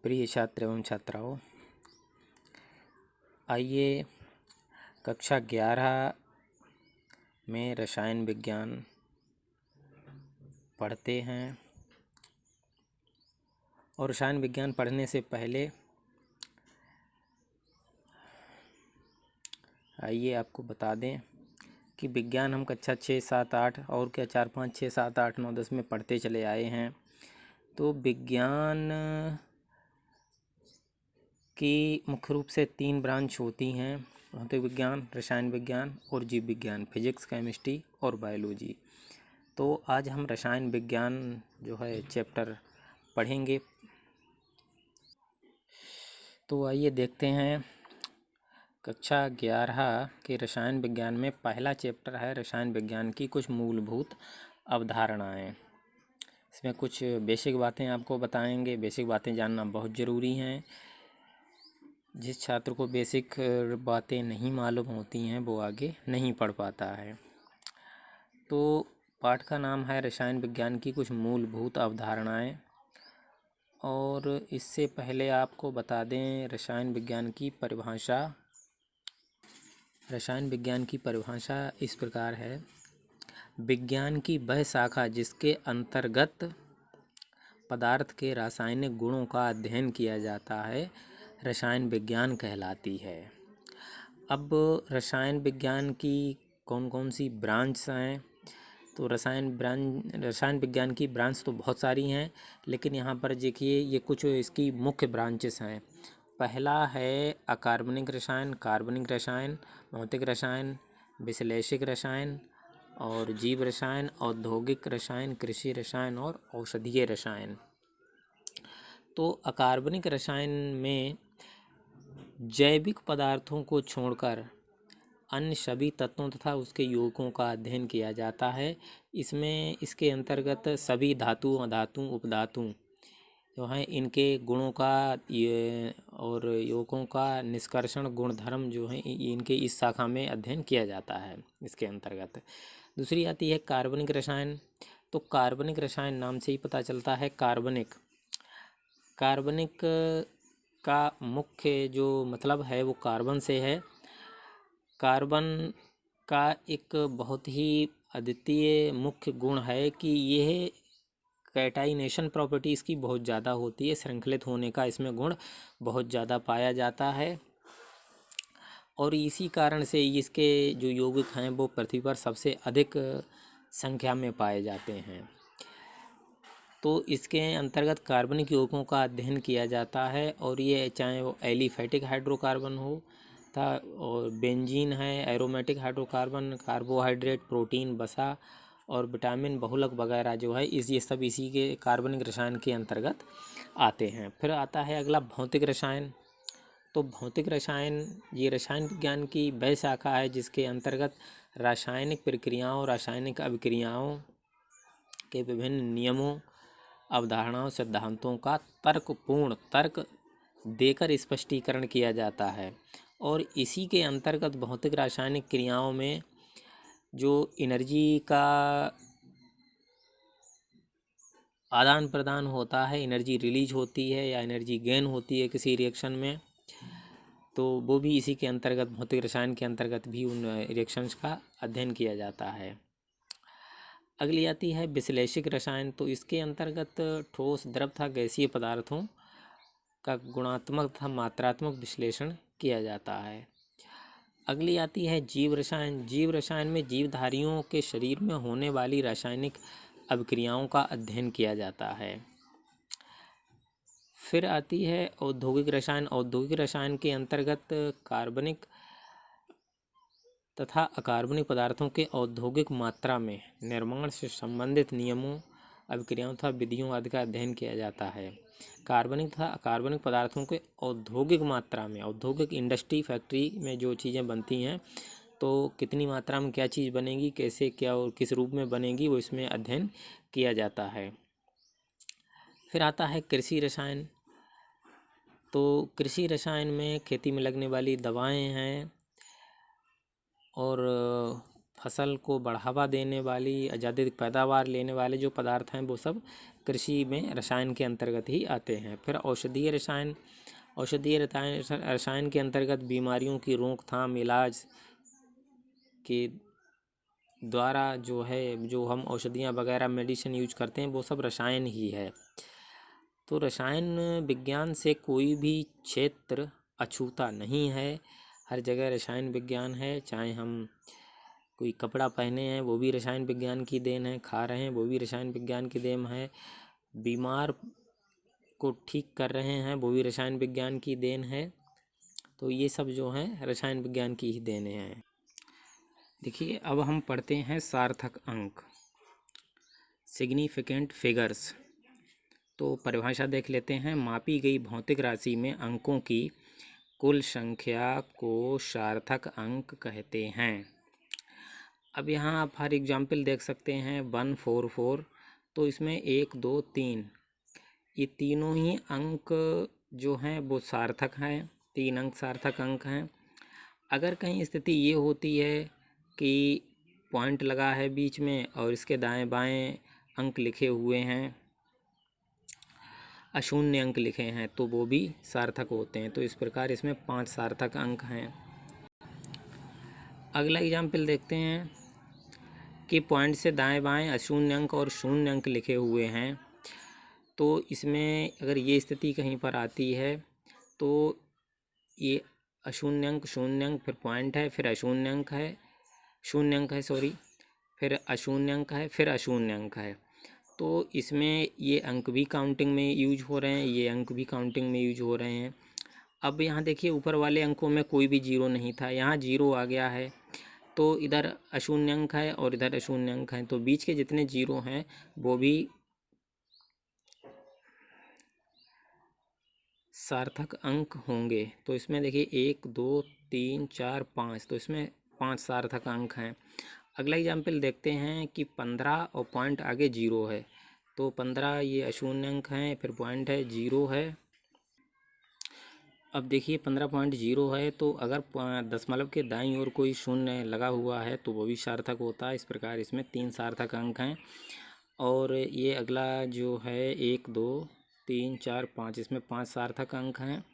प्रिय छात्र एवं छात्राओं, आइए कक्षा 11 में रसायन विज्ञान पढ़ते हैं। और रसायन विज्ञान पढ़ने से पहले आइए आपको बता दें कि विज्ञान हम कक्षा 6, 7, 8 और क्या 4, 5, 6, 7, 8, 9, 10 में पढ़ते चले आए हैं। तो विज्ञान की मुख्य रूप से 3 ब्रांच होती हैं: भौतिक विज्ञान, रसायन विज्ञान और जीव विज्ञान, फिजिक्स, केमिस्ट्री और बायोलॉजी। तो आज हम रसायन विज्ञान जो है चैप्टर पढ़ेंगे। तो आइए देखते हैं कक्षा 11 के रसायन विज्ञान में पहला चैप्टर है रसायन विज्ञान की कुछ मूलभूत अवधारणाएं। इसमें कुछ बेसिक बातें आपको बताएंगे। बेसिक बातें जानना बहुत ज़रूरी हैं। जिस छात्र को बेसिक बातें नहीं मालूम होती हैं वो आगे नहीं पढ़ पाता है। तो पाठ का नाम है रसायन विज्ञान की कुछ मूलभूत अवधारणाएं। और इससे पहले आपको बता दें रसायन विज्ञान की परिभाषा। रसायन विज्ञान की परिभाषा इस प्रकार है: विज्ञान की वह शाखा जिसके अंतर्गत पदार्थ के रासायनिक गुणों का अध्ययन किया जाता है रसायन विज्ञान कहलाती है। अब रसायन विज्ञान की कौन कौन सी ब्रांच हैं? तो रसायन विज्ञान की ब्रांच तो बहुत सारी हैं, लेकिन यहाँ पर देखिए ये कुछ इसकी मुख्य ब्रांचेस हैं। पहला है अकार्बनिक रसायन, कार्बनिक रसायन, भौतिक रसायन, विश्लेषिक रसायन और जीव रसायन, औद्योगिक रसायन, कृषि रसायन और औषधीय रसायन। तो अकार्बनिक रसायन में जैविक पदार्थों को छोड़कर अन्य सभी तत्वों तथा उसके यौगिकों का अध्ययन किया जाता है। इसमें इसके अंतर्गत सभी धातु, अधातु, उपधातु जो हैं इनके गुणों का और यौगिकों का निष्कर्षण गुणधर्म जो हैं इनके इस शाखा में अध्ययन किया जाता है इसके अंतर्गत। दूसरी आती है कार्बनिक रसायन। तो कार्बनिक रसायन नाम से ही पता चलता है कार्बनिक का मुख्य जो मतलब है वो कार्बन से है। कार्बन का एक बहुत ही अद्वितीय मुख्य गुण है कि यह कैटाइनेशन प्रॉपर्टी इसकी बहुत ज़्यादा होती है। श्रृंखलित होने का इसमें गुण बहुत ज़्यादा पाया जाता है और इसी कारण से इसके जो यौगिक हैं वो पृथ्वी पर सबसे अधिक संख्या में पाए जाते हैं। तो इसके अंतर्गत कार्बनिक यौगिकों का अध्ययन किया जाता है और ये चाहे वो एलिफेटिक हाइड्रोकार्बन हो था और बेंजीन है, एरोमेटिक हाइड्रोकार्बन, कार्बोहाइड्रेट, प्रोटीन, वसा और विटामिन, बहुलक वगैरह जो है ये सब इसी के कार्बनिक रसायन के अंतर्गत आते हैं। फिर आता है अगला भौतिक रसायन। तो भौतिक रसायन ये रसायन विज्ञान की वह शाखा है जिसके अंतर्गत रासायनिक प्रक्रियाओं, रासायनिक अभिक्रियाओं के विभिन्न नियमों, अवधारणाओं, सिद्धांतों का तर्क देकर स्पष्टीकरण किया जाता है। और इसी के अंतर्गत भौतिक रासायनिक क्रियाओं में जो एनर्जी का आदान प्रदान होता है, एनर्जी रिलीज होती है या एनर्जी गेन होती है किसी रिएक्शन में, तो वो भी इसी के अंतर्गत भौतिक रसायन के अंतर्गत भी उन रिएक्शंस का अध्ययन किया जाता है। अगली आती है विश्लेषिक रसायन। तो इसके अंतर्गत ठोस, द्रव तथा गैसीय पदार्थों का गुणात्मक तथा मात्रात्मक विश्लेषण किया जाता है। अगली आती है जीव रसायन। जीव रसायन में जीवधारियों के शरीर में होने वाली रासायनिक अभिक्रियाओं का अध्ययन किया जाता है। फिर आती है औद्योगिक रसायन। औद्योगिक रसायन के अंतर्गत कार्बनिक तथा अकार्बनिक पदार्थों के औद्योगिक मात्रा में निर्माण से संबंधित नियमों, अभिक्रियाओं तथा विधियों आदि का अध्ययन किया जाता है। कार्बनिक तथा अकार्बनिक पदार्थों के औद्योगिक मात्रा में, औद्योगिक इंडस्ट्री, फैक्ट्री में जो चीज़ें बनती हैं तो कितनी मात्रा में क्या चीज़ बनेगी, कैसे क्या और किस रूप में बनेगी, वो इसमें अध्ययन किया जाता है। फिर आता है कृषि रसायन। तो कृषि रसायन में खेती में लगने वाली दवाएं हैं और फसल को बढ़ावा देने वाली, ज़्यादा पैदावार लेने वाले जो पदार्थ हैं वो सब कृषि में रसायन के अंतर्गत ही आते हैं। फिर औषधीय रसायन, रसायन के अंतर्गत बीमारियों की रोकथाम, इलाज के द्वारा जो है, जो हम औषधियाँ वगैरह मेडिसिन यूज करते हैं वो सब रसायन ही है। तो रसायन विज्ञान से कोई भी क्षेत्र अछूता नहीं है, हर जगह रसायन विज्ञान है। चाहे हम कोई कपड़ा पहने हैं वो भी रसायन विज्ञान की देन है, खा रहे हैं वो भी रसायन विज्ञान की देन है, बीमार को ठीक कर रहे हैं वो भी रसायन विज्ञान की देन है। तो ये सब जो हैं रसायन विज्ञान की ही देने हैं। देखिए अब हम पढ़ते हैं सार्थक अंक, सिग्निफिकेंट फिगर्स। तो परिभाषा देख लेते हैं। मापी गई भौतिक राशि में अंकों की कुल संख्या को सार्थक अंक कहते हैं। अब यहाँ आप हर एग्जाम्पल देख सकते हैं 144, तो इसमें 1 2 3 ये तीनों ही अंक जो हैं वो सार्थक हैं, 3 अंक सार्थक अंक हैं। अगर कहीं स्थिति ये होती है कि पॉइंट लगा है बीच में और इसके दाएं बाएं अंक लिखे हुए हैं, अशून्य अंक लिखे हैं, तो वो भी सार्थक होते हैं। तो इस प्रकार इसमें 5 सार्थक अंक हैं। अगला एग्जाम्पल देखते हैं कि पॉइंट से दाएं बाएं अशून्य अंक और शून्य अंक लिखे हुए हैं। तो इसमें अगर ये स्थिति कहीं पर आती है तो ये अशून्य अंक, शून्य अंक, फिर पॉइंट है, फिर अशून्य अंक है, शून्य अंक है सॉरी, फिर अशून्य अंक है, फिर अशून्य अंक है। तो इसमें ये अंक भी काउंटिंग में यूज हो रहे हैं, ये अंक भी काउंटिंग में यूज हो रहे हैं। अब यहाँ देखिए ऊपर वाले अंकों में कोई भी जीरो नहीं था, यहाँ जीरो आ गया है, तो इधर अशून्य अंक है और इधर अशून्य अंक है, तो बीच के जितने जीरो हैं वो भी सार्थक अंक होंगे। तो इसमें देखिए 1 2 3 4 5, तो इसमें 5 सार्थक अंक हैं। अगला एग्जाम्पल देखते हैं कि 15 और पॉइंट आगे जीरो है, तो 15 ये अशून्य अंक हैं, फिर पॉइंट है, जीरो है। अब देखिए 15.0 है, तो अगर दशमलव के दाईं ओर कोई शून्य लगा हुआ है तो वो भी सार्थक होता है। इस प्रकार इसमें 3 सार्थक अंक हैं। और ये अगला जो है 1 2 3 4 5, इसमें 5 सार्थक अंक हैं।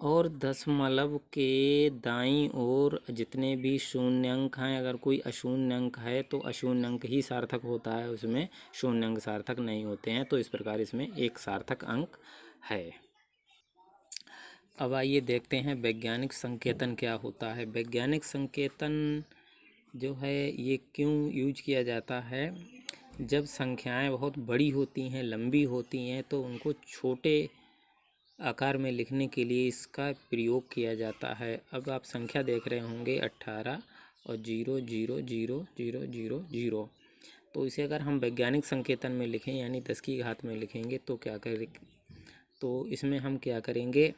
और दशमलव के दाईं ओर जितने भी शून्य अंक हैं, अगर कोई अशून्य अंक है तो अशून्य अंक ही सार्थक होता है, उसमें शून्य अंक सार्थक नहीं होते हैं। तो इस प्रकार इसमें 1 सार्थक अंक है। अब आइए देखते हैं वैज्ञानिक संकेतन क्या होता है। वैज्ञानिक संकेतन जो है ये क्यों यूज किया जाता है? जब संख्याएं बहुत बड़ी होती हैं, लंबी होती हैं, तो उनको छोटे आकार में लिखने के लिए इसका प्रयोग किया जाता है। अब आप संख्या देख रहे होंगे 18 और 0 0 0 0 0 0, तो इसे अगर हम वैज्ञानिक संकेतन में लिखें यानी 10 की घात में लिखेंगे तो क्या करें, तो इसमें हम क्या करेंगे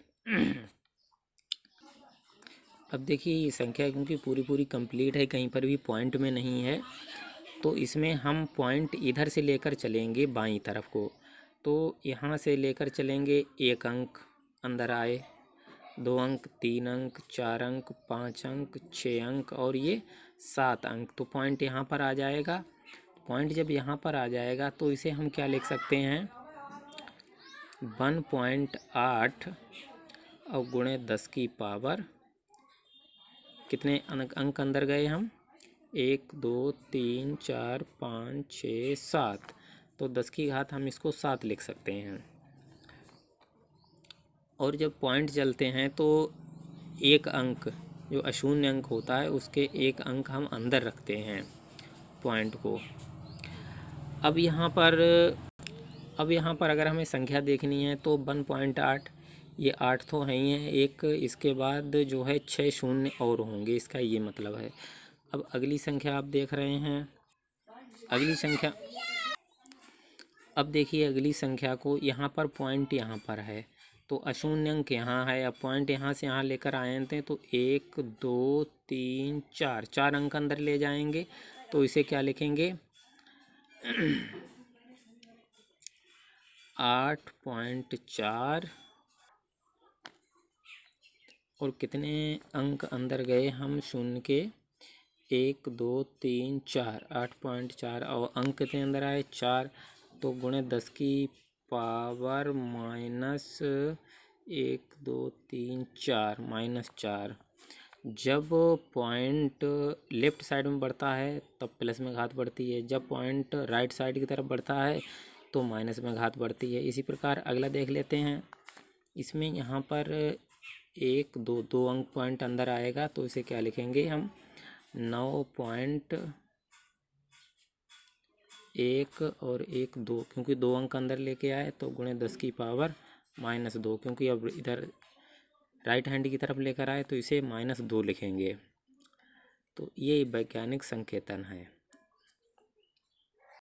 अब देखिए ये संख्या क्योंकि पूरी कंप्लीट है, कहीं पर भी पॉइंट में नहीं है, तो इसमें हम पॉइंट इधर से लेकर चलेंगे बाईं तरफ को। तो यहाँ से लेकर चलेंगे, 1 अंक अंदर आए, 2 अंक, 3 अंक, 4 अंक, 5 अंक, 6 अंक और ये 7 अंक, तो पॉइंट यहाँ पर आ जाएगा। पॉइंट जब यहाँ पर आ जाएगा तो इसे हम क्या लिख सकते हैं, 1.8 और गुणे 10 की पावर, कितने अंक अंदर गए हम, 1 2 3 4 5 6 7, तो 10 की घात हम इसको 7 लिख सकते हैं। और जब पॉइंट चलते हैं तो 1 अंक जो अशून्य अंक होता है उसके 1 अंक हम अंदर रखते हैं पॉइंट को। अब यहाँ पर अगर हमें संख्या देखनी है तो 1.8, ये 8 तो है ही है, एक इसके बाद जो है 6 शून्य और होंगे, इसका ये मतलब है। अब अगली संख्या आप देख रहे हैं, अगली संख्या, अब देखिए अगली संख्या को, यहाँ पर पॉइंट यहाँ पर है तो अशून्य अंक यहाँ है, अब पॉइंट यहाँ से यहाँ लेकर आए थे तो 1 2 3 4, 4 अंक अंदर ले जाएंगे, तो इसे क्या लिखेंगे 8.4 और कितने अंक अंदर गए हम शून्य के, 1 2 3 4, 8.4 और अंक कितने अंदर आए 4, तो गुणे 10 की पावर माइनस 1 2 3 4 -4। जब पॉइंट लेफ्ट साइड में बढ़ता है तब प्लस में घात बढ़ती है, जब पॉइंट राइट साइड की तरफ बढ़ता है तो माइनस में घात बढ़ती है। इसी प्रकार अगला देख लेते हैं। इसमें यहाँ पर 1 2 अंक पॉइंट अंदर आएगा तो इसे क्या लिखेंगे हम, 9.1 और 1 2, क्योंकि 2 अंक अंदर लेके आए तो गुणे 10 की पावर -2, क्योंकि अब इधर राइट हैंड की तरफ लेकर आए तो इसे -2 लिखेंगे। तो ये वैज्ञानिक संकेतन है।